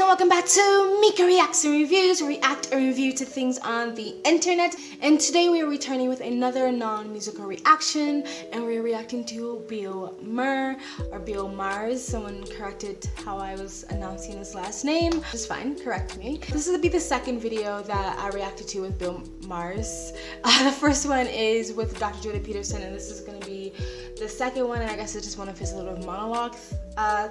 and welcome back to Mika Reacts and Reviews, where we react and review to things on the internet. And today we are returning with another non-musical reaction, and we're reacting to Bill Maher, or Bill Mars. Someone corrected how I was announcing his last name, which is fine, correct me. This will be the second video that I reacted to with Bill Mars. The first one is with Dr. Jordan Peterson, and this is going to be the second one, and I guess it's just one of his little monologue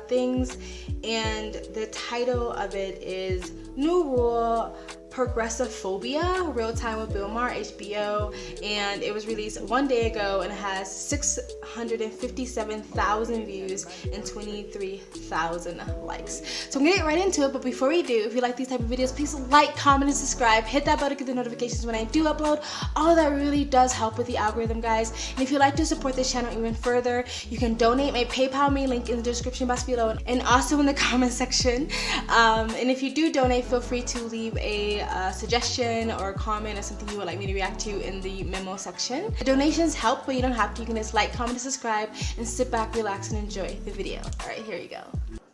things. And the title of it is New Rule, Progressophobia, Real Time with Bill Maher, HBO, and it was released one day ago and it has 657,000 views and 23,000 likes. So I'm gonna get right into it, but before we do, if you like these type of videos, please like, comment, and subscribe. Hit that bell to get the notifications when I do upload. All of that really does help with the algorithm, guys. And if you'd like to support this channel even further, you can donate. My PayPal me link in the description box below and also in the comment section. And if you do donate, feel free to leave a suggestion or a comment or something you would like me to react to in the memo section. The donations help, but you don't have to. You can just like, comment, and subscribe, and sit back, relax, and enjoy the video. All right, here you go.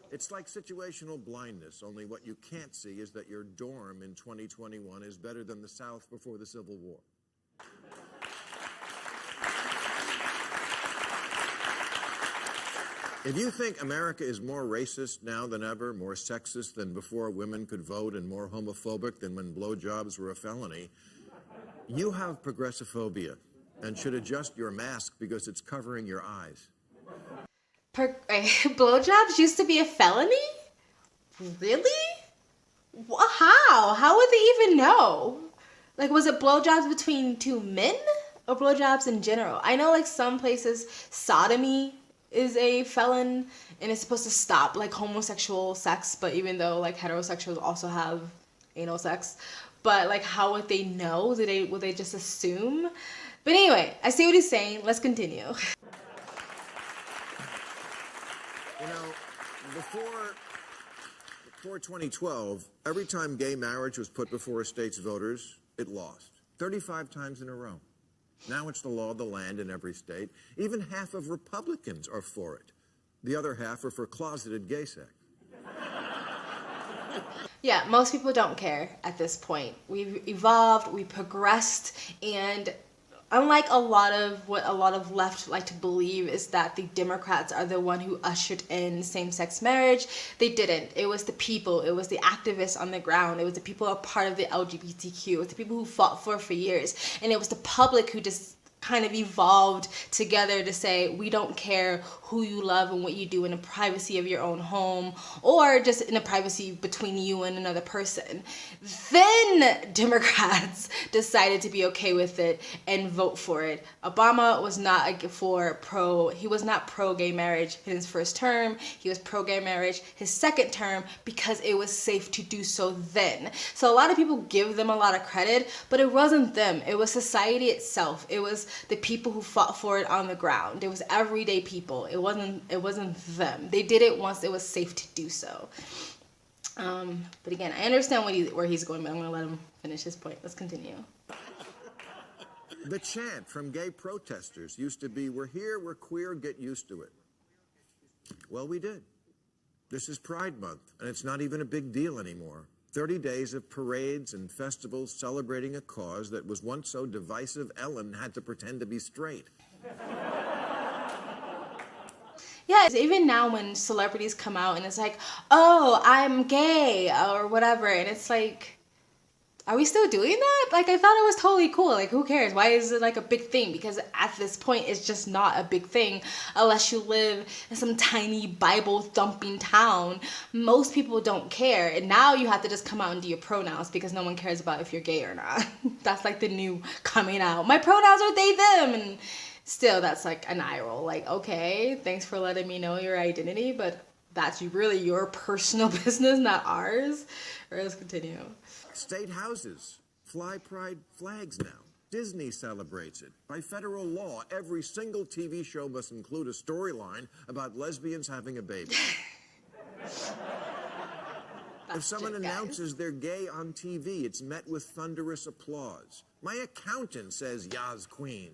It's like situational blindness, only what you can't see is that your dorm in 2021 is better than the South before the Civil War. If you think America is more racist now than ever, more sexist than before women could vote, and more homophobic than when blowjobs were a felony, you have progressophobia and should adjust your mask because it's covering your eyes. Blowjobs used to be a felony? Really? How? How would they even know? Like, was it blowjobs between two men or blowjobs in general? I know, like, some places sodomy is a felon and it's supposed to stop like homosexual sex, but even though like heterosexuals also have anal sex, but like how would they know? Would they just assume? But anyway, I see what he's saying. Let's continue. You know, before 2012, every time gay marriage was put before a state's voters, it lost 35 times in a row. Now it's the law of the land in every state. Even half of Republicans are for it. The other half are for closeted gay sex. Yeah, most people don't care at this point. We've evolved, we progressed, and unlike a lot of what a lot of left like to believe is that the Democrats are the one who ushered in same-sex marriage, they didn't. It was the people, it was the activists on the ground, it was the people who are part of the LGBTQ, it was the people who fought for years, and it was the public who just kind of evolved together to say, we don't care who you love and what you do in the privacy of your own home or just in the privacy between you and another person. Then Democrats decided to be okay with it and vote for it. Obama was not he was not pro-gay marriage in his first term. He was pro-gay marriage his second term because it was safe to do so then. So a lot of people give them a lot of credit, but it wasn't them. It was society itself. It was the people who fought for it on the ground. It was everyday people. It wasn't them. They did it once it was safe to do so. But again, I understand where he's going, but I'm going to let him finish his point. Let's continue. The chant from gay protesters used to be, we're here, we're queer, get used to it. Well, we did. This is Pride Month, and it's not even a big deal anymore. 30 days of parades and festivals celebrating a cause that was once so divisive Ellen had to pretend to be straight. Yeah, even now when celebrities come out and it's like, oh, I'm gay or whatever, and it's like, are we still doing that? Like, I thought it was totally cool. Like, who cares? Why is it like a big thing? Because at this point, it's just not a big thing unless you live in some tiny Bible-thumping town. Most people don't care. And now you have to just come out and do your pronouns because no one cares about if you're gay or not. That's like the new coming out. My pronouns are they, them. And still, that's like an eye roll. Like, okay, thanks for letting me know your identity, but that's really your personal business, not ours. All right, let's continue. State houses fly pride flags now. Disney celebrates it. By federal law, every single TV show must include a storyline about lesbians having a baby. If someone announces they're gay on TV, it's met with thunderous applause. My accountant says, Yas Queen.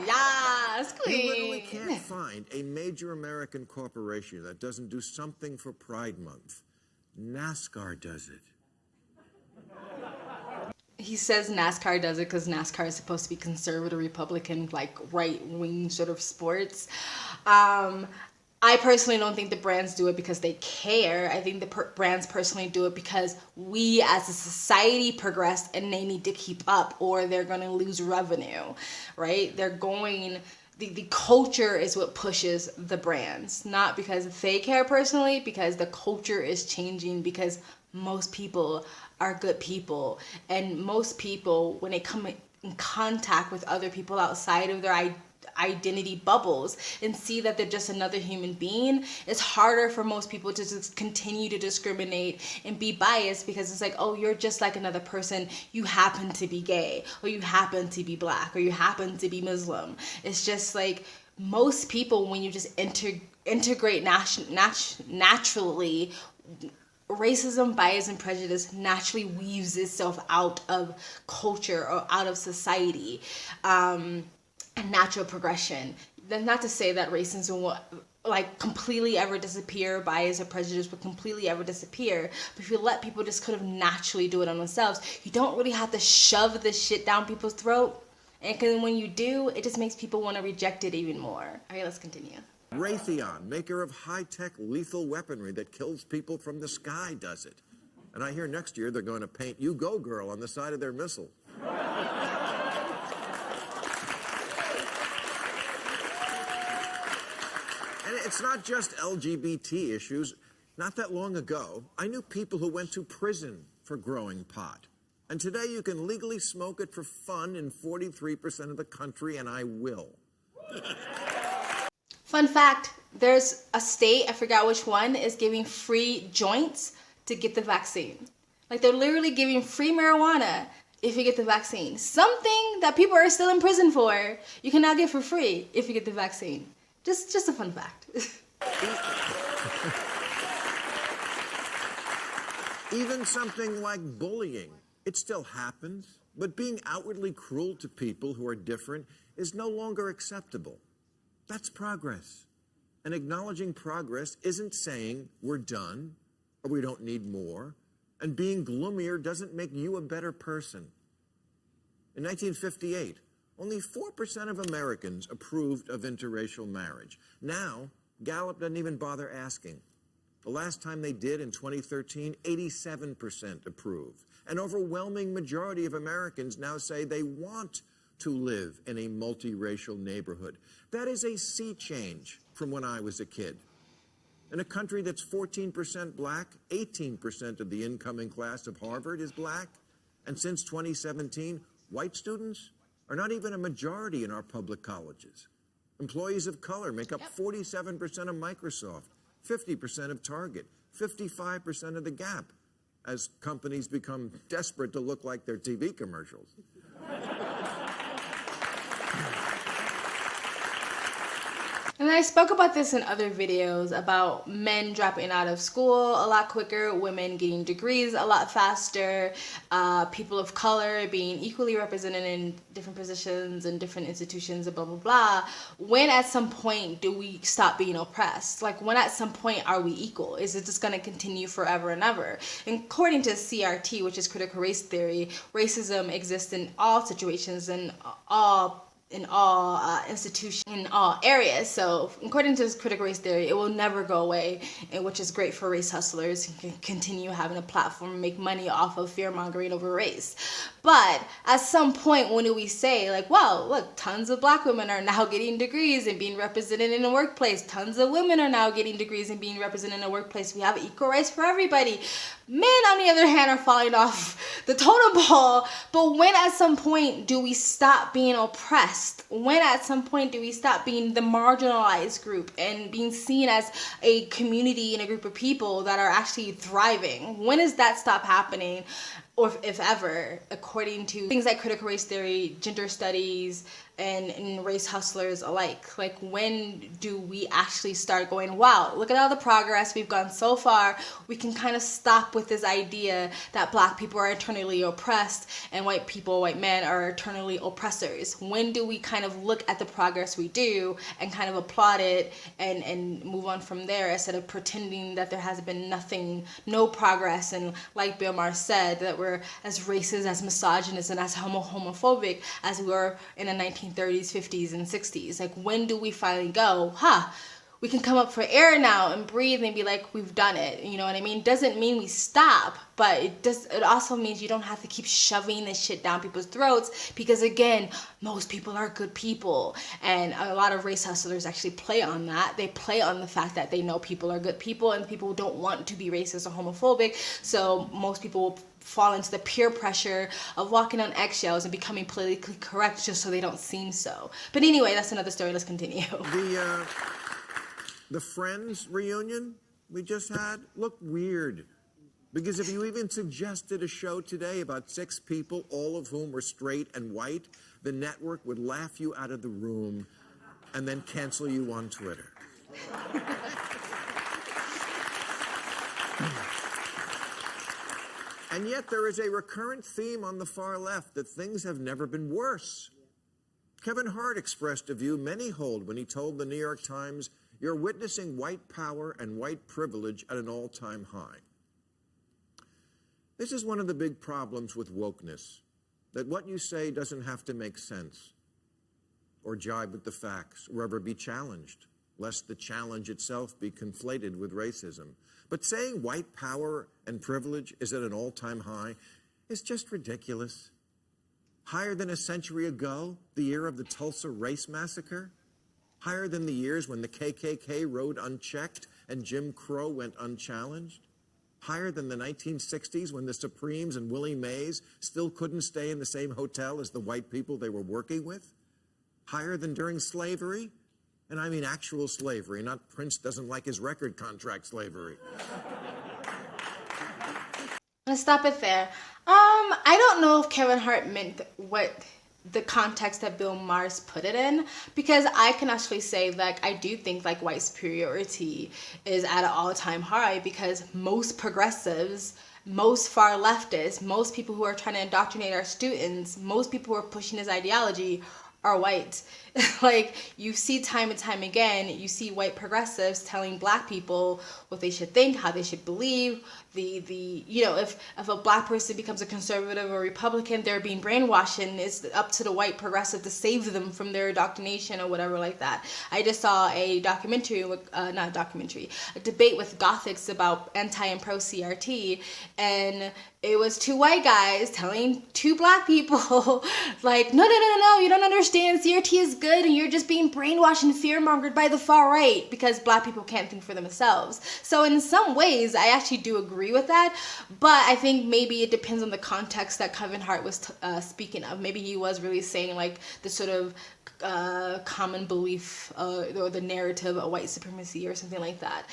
Yes, You literally queen. can't find a major American corporation that doesn't do something for Pride Month. NASCAR does it. He says NASCAR does it because NASCAR is supposed to be conservative, Republican, like right-wing sort of sports. I personally don't think the brands do it because they care. I think the brands personally do it because we as a society progressed and they need to keep up or they're going to lose revenue, right? The culture is what pushes the brands, not because they care personally, because the culture is changing, because most people are good people, and most people, when they come in contact with other people outside of their identity bubbles and see that they're just another human being, it's harder for most people to just continue to discriminate and be biased, because it's like, oh, you're just like another person, you happen to be gay, or you happen to be black, or you happen to be Muslim. It's just like, most people, when you just integrate naturally, racism, bias, and prejudice naturally weaves itself out of culture or out of society. A natural progression. That's not to say that racism will like completely ever disappear, bias or prejudice will completely ever disappear. But if you let people just kind of naturally do it on themselves, you don't really have to shove this shit down people's throat. And cause when you do, it just makes people want to reject it even more. All right, let's continue. Raytheon, maker of high-tech lethal weaponry that kills people from the sky, does it. And I hear next year they're going to paint "You Go Girl" on the side of their missile. And it's not just LGBT issues. Not that long ago, I knew people who went to prison for growing pot. And today you can legally smoke it for fun in 43% of the country, and I will. Fun fact, there's a state, I forgot which one, is giving free joints to get the vaccine. Like, they're literally giving free marijuana if you get the vaccine. Something that people are still in prison for, you can now get for free if you get the vaccine. Just a fun fact. Even something like bullying, it still happens, but being outwardly cruel to people who are different is no longer acceptable. That's progress. And acknowledging progress isn't saying we're done or we don't need more. And being gloomier doesn't make you a better person. In 1958, only 4% of Americans approved of interracial marriage. Now, Gallup doesn't even bother asking. The last time they did, in 2013, 87% approved. An overwhelming majority of Americans now say they want to live in a multiracial neighborhood. That is a sea change from when I was a kid. In a country that's 14% black, 18% of the incoming class of Harvard is black. And since 2017, white students are not even a majority in our public colleges. Employees of color make up 47% of Microsoft, 50% of Target, 55% of the Gap, as companies become desperate to look like their TV commercials. And I spoke about this in other videos about men dropping out of school a lot quicker, women getting degrees a lot faster, people of color being equally represented in different positions and different institutions and blah, blah, blah. When at some point do we stop being oppressed? Like, when at some point are we equal? Is it just going to continue forever and ever? And according to CRT, which is critical race theory, racism exists in all situations and all institutions, in all areas. So according to this critical race theory, it will never go away, and which is great for race hustlers who can continue having a platform and make money off of fear-mongering over race. But at some point, when do we say, like, wow, look, tons of black women are now getting degrees and being represented in the workplace. Tons of women are now getting degrees and being represented in the workplace. We have equal rights for everybody. Men, on the other hand, are falling off the totem pole. But when at some point do we stop being oppressed? When at some point do we stop being the marginalized group and being seen as a community and a group of people that are actually thriving? When does that stop happening? or if ever, according to things like critical race theory, gender studies, and race hustlers alike. Like, when do we actually start going, wow, look at all the progress, we've gone so far, we can kind of stop with this idea that black people are eternally oppressed and white people, white men, are eternally oppressors? When do we kind of look at the progress we do and kind of applaud it and move on from there, instead of pretending that there has been no progress, and like Bill Maher said, that we're as racist, as misogynist, and as homophobic as we were in the 1930s, 50s, and 60s? Like, when do we finally go, we can come up for air now and breathe and be like, we've done it? You know what I mean? Doesn't mean we stop, but it also means you don't have to keep shoving this shit down people's throats, because again, most people are good people, and a lot of race hustlers actually play on that. They play on the fact that they know people are good people and people don't want to be racist or homophobic, so most people will fall into the peer pressure of walking on eggshells and becoming politically correct just so they don't seem so. But anyway, that's another story. Let's continue. The Friends reunion we just had looked weird, because if you even suggested a show today about 6 people, all of whom were straight and white, the network would laugh you out of the room and then cancel you on Twitter. And yet there is a recurrent theme on the far left that things have never been worse. Kevin Hart expressed a view many hold when he told the New York Times, "You're witnessing white power and white privilege at an all-time high." This is one of the big problems with wokeness, that what you say doesn't have to make sense or jibe with the facts or ever be challenged, lest the challenge itself be conflated with racism. But saying white power and privilege is at an all-time high is just ridiculous. Higher than a century ago, the year of the Tulsa Race Massacre? Higher than the years when the KKK rode unchecked and Jim Crow went unchallenged? Higher than the 1960s when the Supremes and Willie Mays still couldn't stay in the same hotel as the white people they were working with? Higher than during slavery? And I mean actual slavery, not Prince doesn't like his record contract slavery. Let's stop it there. I don't know if Kevin Hart meant what the context that Bill Maher's put it in, because I can actually say, like, I do think like white superiority is at an all-time high, because most progressives, most far leftists, most people who are trying to indoctrinate our students, most people who are pushing this ideology are white. Like, you see time and time again, you see white progressives telling black people what they should think, how they should believe. If a black person becomes a conservative or Republican, they're being brainwashed, and it's up to the white progressive to save them from their indoctrination or whatever like that. I just saw a documentary, a debate with Gothics about anti and pro CRT, and it was 2 white guys telling 2 black people, like, no, you don't understand, CRT is good, and you're just being brainwashed and fear-mongered by the far right, because black people can't think for themselves. So in some ways, I actually do agree with that, but I think maybe it depends on the context that Kevin Hart was speaking of. Maybe he was really saying, like, the sort of common belief or the narrative of white supremacy or something like that.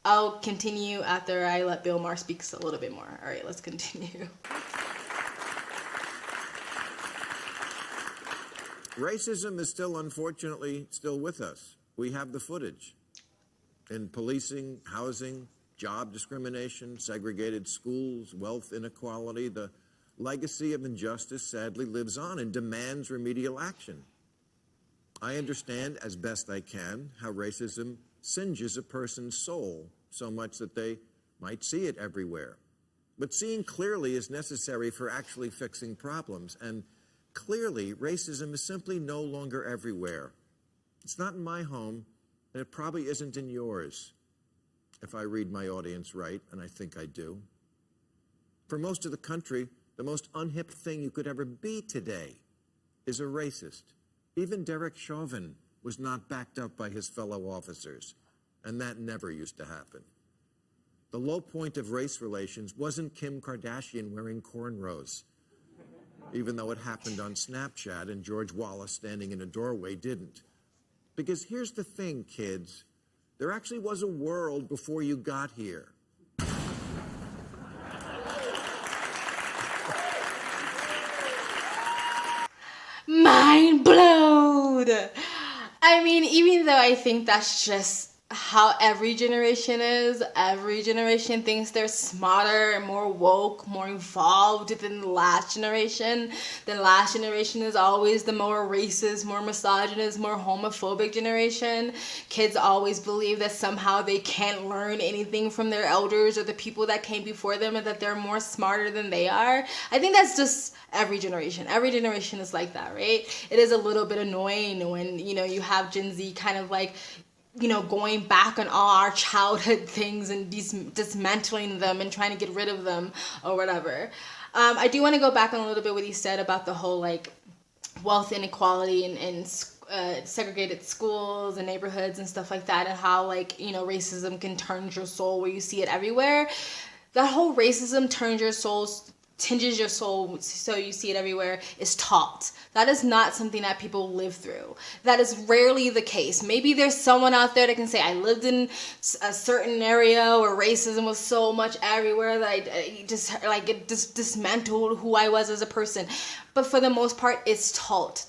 I'll continue after I let Bill Maher speak a little bit more. All right, let's continue. Racism is unfortunately still with us. We have the footage in policing, housing, job discrimination, segregated schools, wealth inequality. The legacy of injustice sadly lives on and demands remedial action. I understand, as best I can, how racism singes a person's soul so much that they might see it everywhere. But seeing clearly is necessary for actually fixing problems, and clearly racism is simply no longer everywhere. It's not in my home, and it probably isn't in yours, if I read my audience right, and I think I do. For most of the country, the most unhip thing you could ever be today is a racist. Even Derek Chauvin was not backed up by his fellow officers, and that never used to happen. The low point of race relations wasn't Kim Kardashian wearing cornrows, even though it happened on Snapchat and George Wallace standing in a doorway didn't. Because here's the thing, kids. There actually was a world before you got here. Mind blown. I mean, even though I think that's just how every generation thinks they're smarter and more woke, more evolved than the last generation. The last generation is always the more racist, more misogynist, more homophobic generation. Kids always believe that somehow they can't learn anything from their elders or the people that came before them, and that they're more smarter than they are. I think that's just every generation. Every generation is like that, right? It is a little bit annoying when, you have Gen Z kind of like, going back on all our childhood things and dismantling them and trying to get rid of them or whatever. I do want to go back on a little bit what you said about the whole like wealth inequality and segregated schools and neighborhoods and stuff like that, and how like, racism can turn your soul where you see it everywhere. That whole racism tinges your soul so you see it everywhere is taught. That is not something that people live through. That is rarely the case. Maybe there's someone out there that can say, I lived in a certain area where racism was so much everywhere that it just dismantled who I was as a person. But for the most part, it's taught.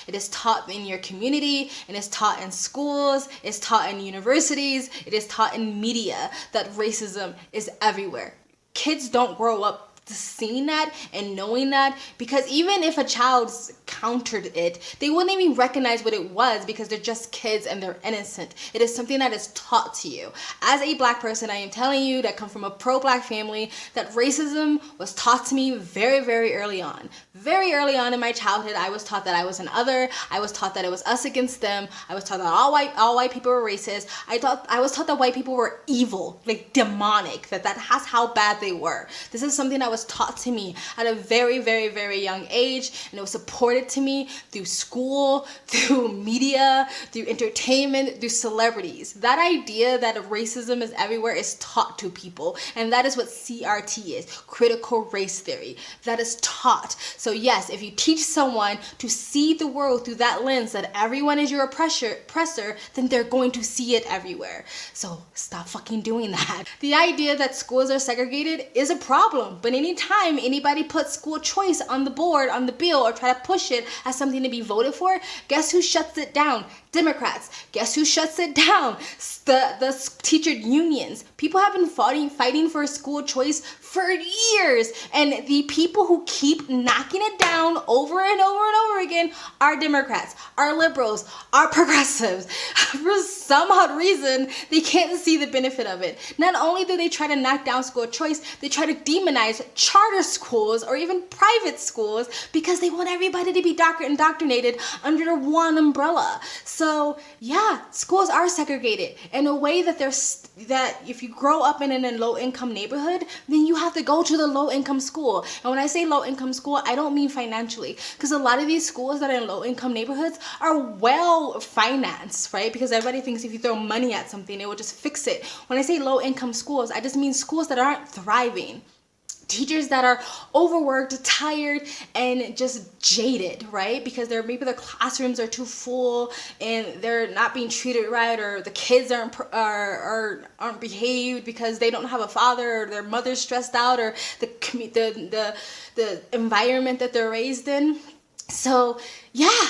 It is taught in your community, and it's taught in schools, it's taught in universities, it is taught in media that racism is everywhere. Kids don't grow up seeing that and knowing that, because even if a child countered it, they wouldn't even recognize what it was, because they're just kids and they're innocent. It is something that is taught to you. As a black person, I am telling you that come from a pro-black family, that racism was taught to me very, very early on. Very early on in my childhood, I was taught that I was an other. I was taught that it was us against them. I was taught that all white people were racist. I was taught that white people were evil, like demonic, that's how bad they were. This is something that was taught to me at a very, very, very young age, and it was supported to me through school, through media, through entertainment, through celebrities. That idea that racism is everywhere is taught to people, and that is what CRT is, critical race theory. That is taught. So yes, if you teach someone to see the world through that lens, that everyone is your oppressor, then they're going to see it everywhere. So stop fucking doing that. The idea that schools are segregated is a problem, but anytime anybody puts school choice on the board, on the bill, or try to push it as something to be voted for, guess who shuts it down? Democrats. Guess who shuts it down? The teacher unions. People have been fighting for school choice for years, and the people who keep knocking it down over and over and over again are Democrats, are liberals, are progressives. For some odd reason, they can't see the benefit of it. Not only do they try to knock down school choice, they try to demonize charter schools or even private schools, because they want everybody to be indoctrinated under one umbrella. So yeah, schools are segregated in a way that that if you grow up in a low-income neighborhood, then you have to go to the low-income school. And when I say low-income school, I don't mean financially, because a lot of these schools that are in low-income neighborhoods are well financed, right? Because everybody thinks if you throw money at something, it will just fix it. When I say low-income schools, I just mean schools that aren't thriving. Teachers that are overworked, tired, and just jaded, right? Because maybe their classrooms are too full and they're not being treated right, or the kids aren't behaved because they don't have a father, or their mother's stressed out, or the environment that they're raised in. So yeah.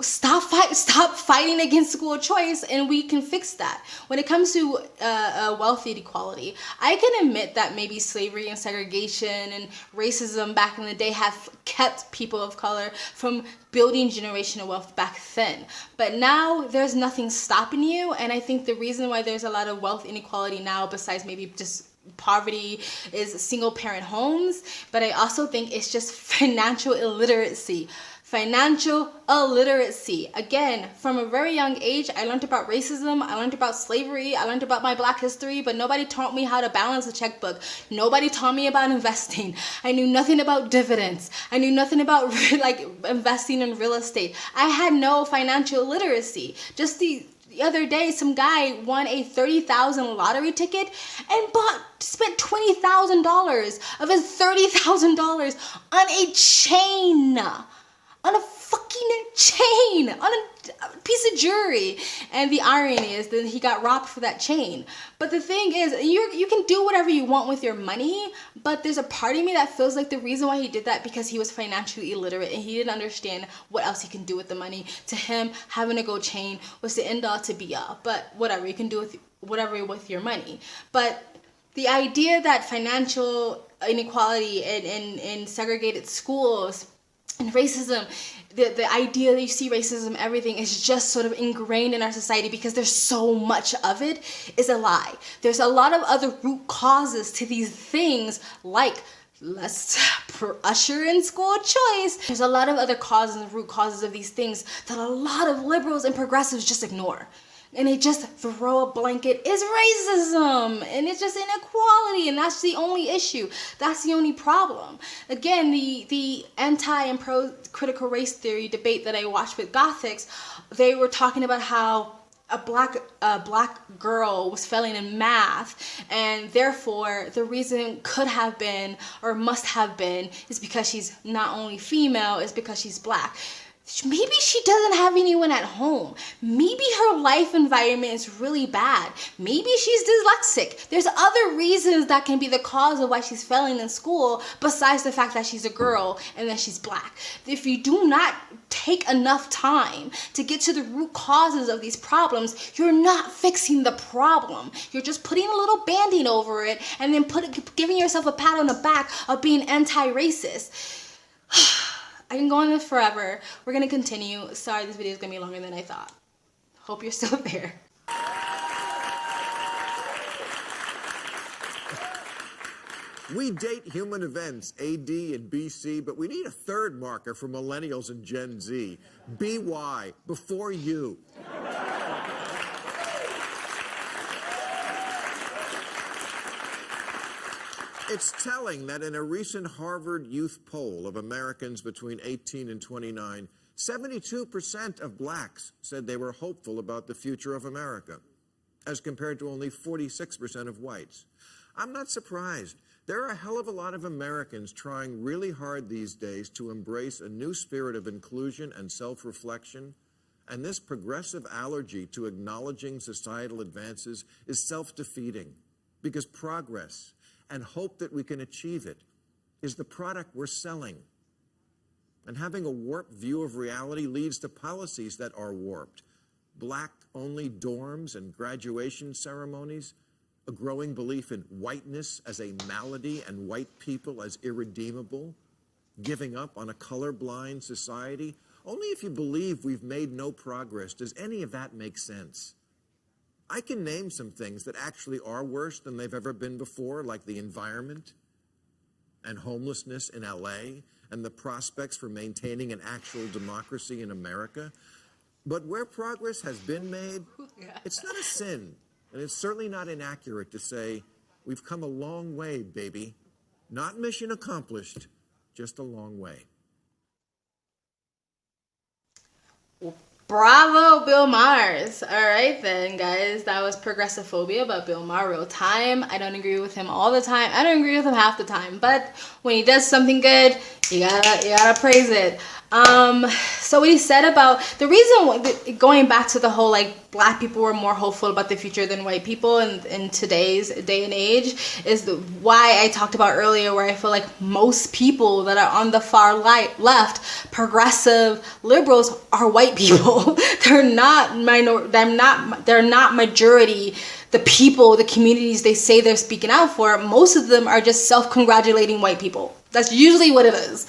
Stop fighting against school choice, and we can fix that. When it comes to wealth inequality, I can admit that maybe slavery and segregation and racism back in the day have kept people of color from building generational wealth back then. But now there's nothing stopping you, and I think the reason why there's a lot of wealth inequality now, besides maybe just poverty, is single parent homes, but I also think it's just financial illiteracy. Financial illiteracy. Again, from a very young age, I learned about racism, I learned about slavery, I learned about my Black history, but nobody taught me how to balance a checkbook. Nobody taught me about investing. I knew nothing about dividends. I knew nothing about investing in real estate. I had no financial literacy. Just the other day, some guy won a $30,000 lottery ticket and spent $20,000 of his $30,000 on a chain. On a fucking chain on a piece of jewelry. And the irony is that he got robbed for that chain. But the thing is, you can do whatever you want with your money, but there's a part of me that feels like the reason why he did that because he was financially illiterate and he didn't understand what else he can do with the money. To him, having a gold chain was the end all to be all. But whatever, you can do with whatever with your money. But the idea that financial inequality and segregated schools and racism, the idea that you see racism, everything is just sort of ingrained in our society because there's so much of it, is a lie. There's a lot of other root causes to these things, like less usher in school choice. There's a lot of other causes and root causes of these things that a lot of liberals and progressives just ignore. And they just throw a blanket, is racism, and it's just inequality, and that's the only issue. That's the only problem. Again, the anti and pro critical race theory debate that I watched with Gothics, they were talking about how a black girl was failing in math, and therefore the reason could have been or must have been is because she's not only female, it's because she's black. Maybe she doesn't have anyone at home. Maybe her life environment is really bad. Maybe she's dyslexic. There's other reasons that can be the cause of why she's failing in school besides the fact that she's a girl and that she's black. If you do not take enough time to get to the root causes of these problems, you're not fixing the problem. You're just putting a little band-aid over it and then giving yourself a pat on the back of being anti-racist. I can go on this forever. We're going to continue. Sorry, this video is going to be longer than I thought. Hope you're still there. We date human events, AD and BC, but we need a third marker for millennials and Gen Z. BY, before you. It's telling that in a recent Harvard youth poll of Americans between 18 and 29, 72% of blacks said they were hopeful about the future of America, as compared to only 46% of whites. I'm not surprised. There are a hell of a lot of Americans trying really hard these days to embrace a new spirit of inclusion and self-reflection, and this progressive allergy to acknowledging societal advances is self-defeating, because progress and hope that we can achieve it is the product we're selling. And having a warped view of reality leads to policies that are warped. Black-only dorms and graduation ceremonies, a growing belief in whiteness as a malady and white people as irredeemable, giving up on a colorblind society. Only if you believe we've made no progress does any of that make sense. I can name some things that actually are worse than they've ever been before, like the environment and homelessness in LA and the prospects for maintaining an actual democracy in America. But where progress has been made, it's not a sin, and it's certainly not inaccurate to say, we've come a long way, baby. Not mission accomplished, just a long way. Bravo, Bill Maher. All right then, guys. That was Progressophobia by Bill Maher. Real time. I don't agree with him all the time. I don't agree with him half the time. But when he does something good, you gotta praise it. So what he said about the reason, going back to the whole like black people were more hopeful about the future than white people in today's day and age, is why I talked about earlier, where I feel like most people that are on the far left, progressive liberals, are white people. They're not majority. The people, the communities they say they're speaking out for, most of them are just self-congratulating white people. That's usually what it is.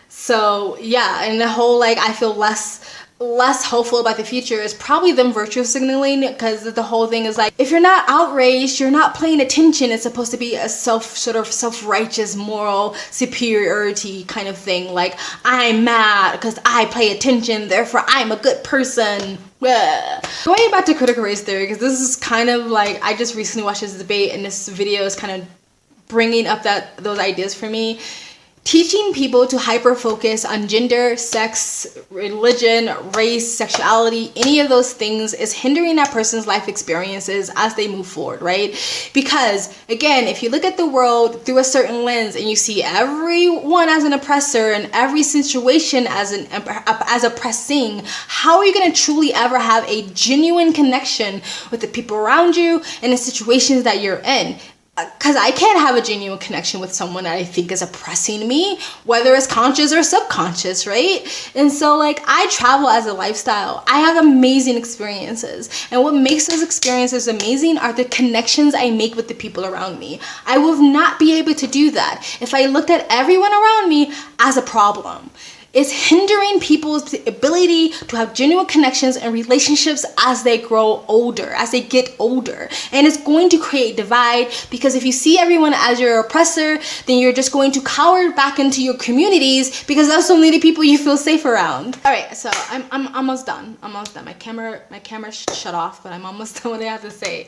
So yeah, and the whole like I feel less hopeful about the future is probably them virtue signaling, because the whole thing is like, if you're not outraged, you're not paying attention. It's supposed to be a self-righteous moral superiority kind of thing. Like, I'm mad because I pay attention, therefore I'm a good person. Ugh. Going back to critical race theory, because this is kind of like, I just recently watched this debate and this video is kind of bringing up those ideas for me. teaching people to hyper-focus on gender, sex, religion, race, sexuality, any of those things is hindering that person's life experiences as they move forward, right? Because, again, if you look at the world through a certain lens and you see everyone as an oppressor and every situation as oppressing, how are you going to truly ever have a genuine connection with the people around you and the situations that you're in? Because I can't have a genuine connection with someone that I think is oppressing me, whether it's conscious or subconscious, right? And so, like, I travel as a lifestyle. I have amazing experiences. And what makes those experiences amazing are the connections I make with the people around me. I will not be able to do that if I looked at everyone around me as a problem. It's hindering people's ability to have genuine connections and relationships as they grow older, as they get older. And it's going to create divide, because if you see everyone as your oppressor, then you're just going to cower back into your communities, because that's only the people you feel safe around. All right, so I'm almost done. My camera shut off, but I'm almost done with what I have to say.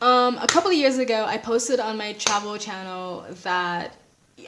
A couple of years ago, I posted on my travel channel that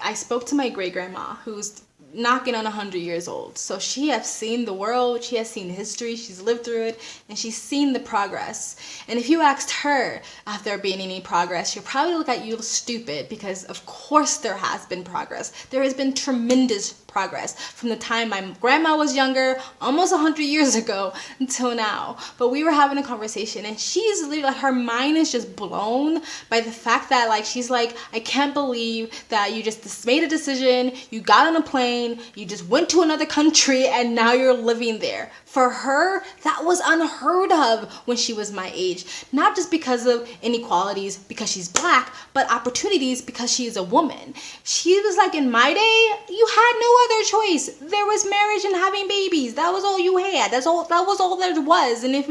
I spoke to my great-grandma, who's knocking on 100 years old. So she has seen the world, she has seen history, she's lived through it, and she's seen the progress. And if you asked her if there being any progress, she'll probably look at you stupid, because of course there has been progress. There has been tremendous progress from the time my grandma was younger, almost 100 years ago, until now. But we were having a conversation, and she's literally, like, her mind is just blown by the fact that, like, she's like, I can't believe that you just made a decision, you got on a plane, you just went to another country, and now you're living there. For her, that was unheard of when she was my age. Not just because of inequalities, because she's black, but opportunities because she is a woman. She was like, in my day, you had no other choice. There was marriage and having babies. That was all you had. That was all there was. And if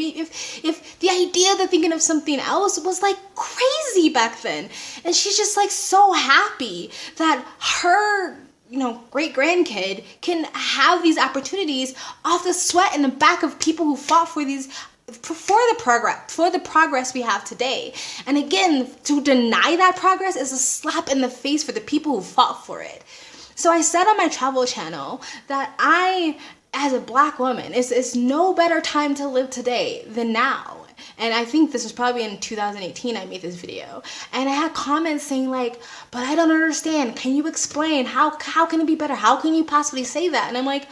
the idea of thinking of something else was like crazy back then. And she's just like so happy that her great grandkid can have these opportunities off the sweat and the back of people who fought for the progress we have today. And again, to deny that progress is a slap in the face for the people who fought for it. So I said on my travel channel that I, as a black woman, it's no better time to live today than now. And I think this was probably in 2018 I made this video. And I had comments saying like, but I don't understand. Can you explain? How can it be better? How can you possibly say that? And I'm like,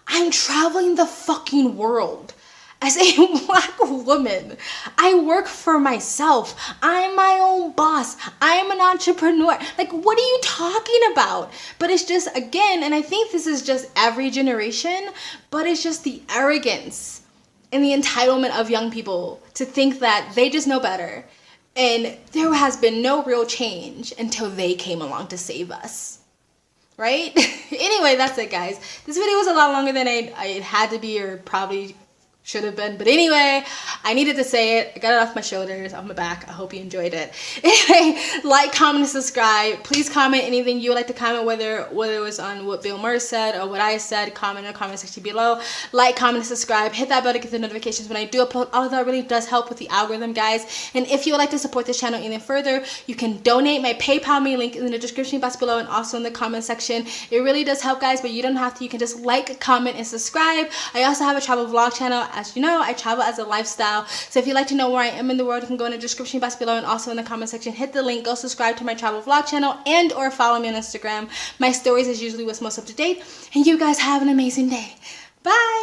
I'm traveling the fucking world. As a black woman, I work for myself. I'm my own boss. I'm an entrepreneur. Like, what are you talking about? But it's just, again, and I think this is just every generation, but it's just the arrogance and the entitlement of young people to think that they just know better. And there has been no real change until they came along to save us. Right? Anyway, that's it, guys. This video was a lot longer than it had to be, or probably should have been. But anyway, I needed to say it. I got it off my shoulders, off my back. I hope you enjoyed it. Anyway, like, comment, and subscribe. Please comment anything you would like to comment, whether it was on what Bill Maher said or what I said. Comment in the comment section below. Like, comment, and subscribe. Hit that bell to get the notifications when I do upload. All of that really does help with the algorithm, guys. And if you would like to support this channel even further, you can donate. My PayPal me link is in the description box below and also in the comment section. It really does help, guys, but you don't have to. You can just like, comment, and subscribe. I also have a travel vlog channel. As you know, I travel as a lifestyle. So if you'd like to know where I am in the world, you can go in the description box below and also in the comment section. Hit the link, go subscribe to my travel vlog channel, and or follow me on Instagram. My stories is usually what's most up to date. And you guys have an amazing day. Bye!